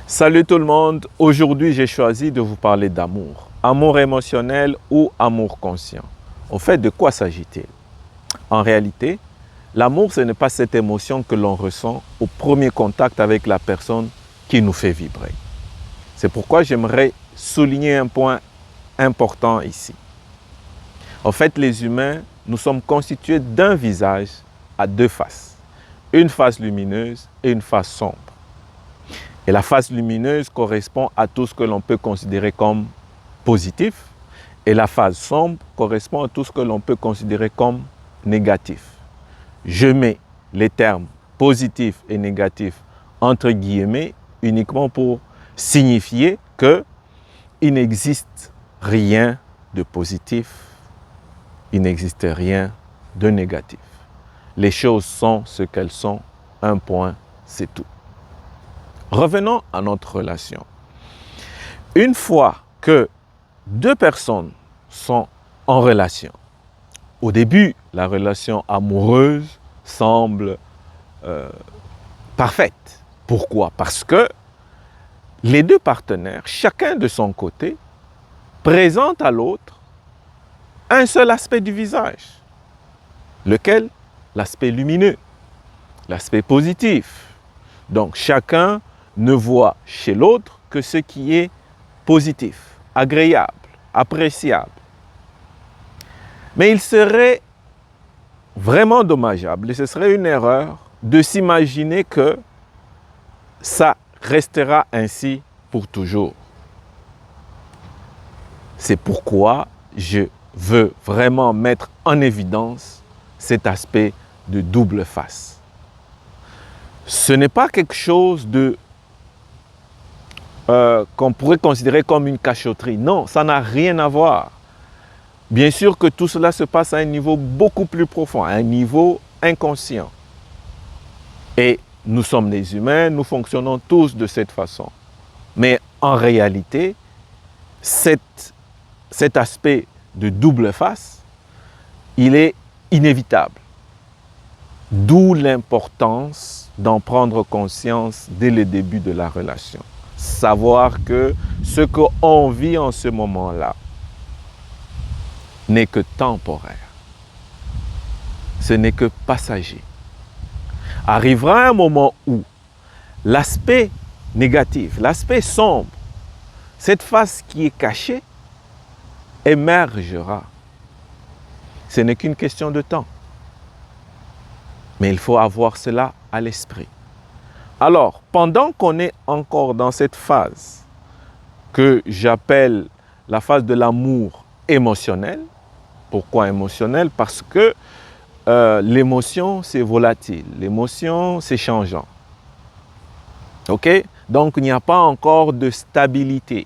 Salut tout le monde, aujourd'hui j'ai choisi de vous parler d'amour. Amour émotionnel ou amour conscient. Au fait, de quoi s'agit-il? En réalité, l'amour ce n'est pas cette émotion que l'on ressent au premier contact avec la personne qui nous fait vibrer. C'est pourquoi j'aimerais souligner un point important ici. En fait, les humains, nous sommes constitués d'un visage à deux faces. Une face lumineuse et une face sombre. Et la face lumineuse correspond à tout ce que l'on peut considérer comme positif. Et la face sombre correspond à tout ce que l'on peut considérer comme négatif. Je mets les termes positif et négatif entre guillemets uniquement pour signifier qu'il n'existe rien de positif, il n'existe rien de négatif. Les choses sont ce qu'elles sont, un point, c'est tout. Revenons à notre relation. Une fois que deux personnes sont en relation, au début, la relation amoureuse semble parfaite. Pourquoi? Parce que les deux partenaires, chacun de son côté, présentent à l'autre un seul aspect du visage. Lequel? L'aspect lumineux, l'aspect positif. Donc chacun ne voit chez l'autre que ce qui est positif, agréable, appréciable. Mais il serait vraiment dommageable et ce serait une erreur de s'imaginer que ça restera ainsi pour toujours. C'est pourquoi je veux vraiment mettre en évidence cet aspect de double face. Ce n'est pas quelque chose qu'on pourrait considérer comme une cachotterie. Non, ça n'a rien à voir. Bien sûr que tout cela se passe à un niveau beaucoup plus profond, à un niveau inconscient. Et nous sommes des humains, nous fonctionnons tous de cette façon. Mais en réalité, cet aspect de double face, il est inévitable. D'où l'importance d'en prendre conscience dès le début de la relation. Savoir que ce qu'on vit en ce moment-là n'est que temporaire. Ce n'est que passager. Arrivera un moment où l'aspect négatif, l'aspect sombre, cette face qui est cachée, émergera. Ce n'est qu'une question de temps. Mais il faut avoir cela à l'esprit. Alors, pendant qu'on est encore dans cette phase que j'appelle la phase de l'amour émotionnel, pourquoi émotionnel? Parce que l'émotion, c'est volatile, l'émotion, c'est changeant. Ok? Donc, il n'y a pas encore de stabilité.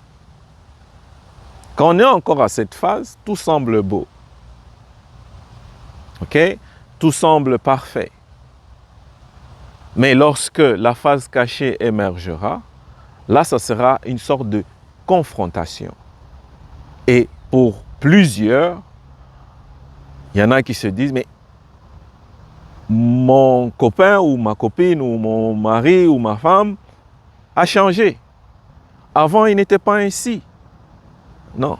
Quand on est encore à cette phase, tout semble beau. Ok? Tout semble parfait. Mais lorsque la phase cachée émergera, là, ça sera une sorte de confrontation. Et pour plusieurs, il y en a qui se disent, mais mon copain ou ma copine ou mon mari ou ma femme a changé. Avant, il n'était pas ainsi. Non,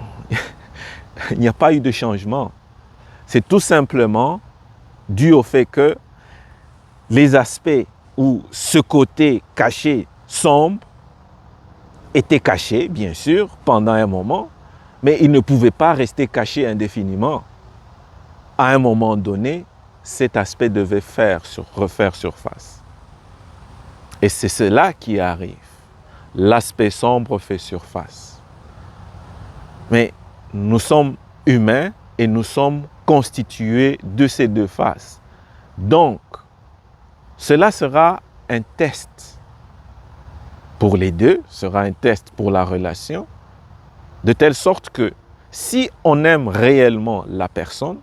il n'y a pas eu de changement. C'est tout simplement dû au fait que les aspects où ce côté caché, sombre, était caché, bien sûr, pendant un moment, mais il ne pouvait pas rester caché indéfiniment. À un moment donné, cet aspect devait refaire surface. Et c'est cela qui arrive. L'aspect sombre fait surface. Mais nous sommes humains et nous sommes constitués de ces deux faces. Donc, cela sera un test pour les deux, sera un test pour la relation, de telle sorte que si on aime réellement la personne,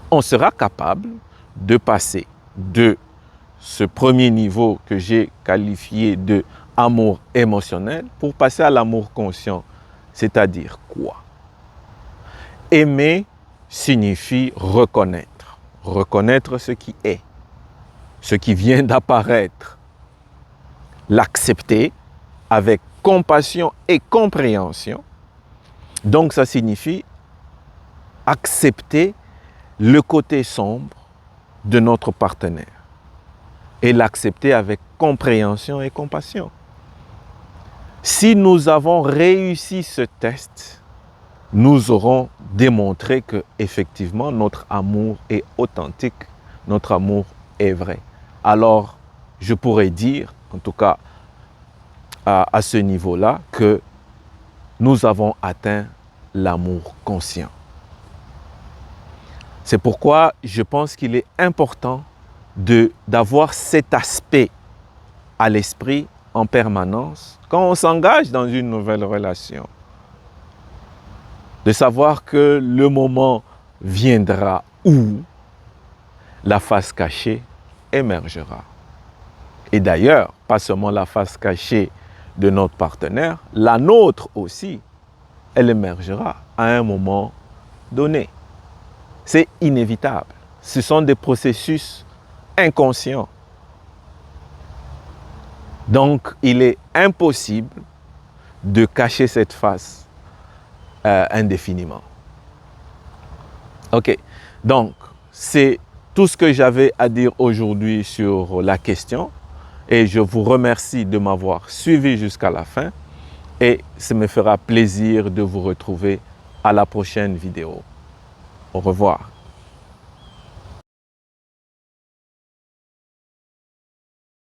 on sera capable de passer de ce premier niveau que j'ai qualifié de amour émotionnel pour passer à l'amour conscient. C'est-à-dire quoi? Aimer signifie reconnaître. Reconnaître ce qui est, ce qui vient d'apparaître. L'accepter avec compassion et compréhension. Donc ça signifie accepter le côté sombre de notre partenaire et l'accepter avec compréhension et compassion. Si nous avons réussi ce test, nous aurons démontré que effectivement notre amour est authentique, notre amour est vrai. Alors, je pourrais dire, en tout cas à ce niveau-là, que nous avons atteint l'amour conscient. C'est pourquoi je pense qu'il est important d'avoir cet aspect à l'esprit en permanence quand on s'engage dans une nouvelle relation. De savoir que le moment viendra où la face cachée émergera. Et d'ailleurs, pas seulement la face cachée de notre partenaire, la nôtre aussi, elle émergera à un moment donné. C'est inévitable. Ce sont des processus inconscients. Donc, il est impossible de cacher cette face indéfiniment. Ok, donc c'est tout ce que j'avais à dire aujourd'hui sur la question et je vous remercie de m'avoir suivi jusqu'à la fin et ça me fera plaisir de vous retrouver à la prochaine vidéo. Au revoir.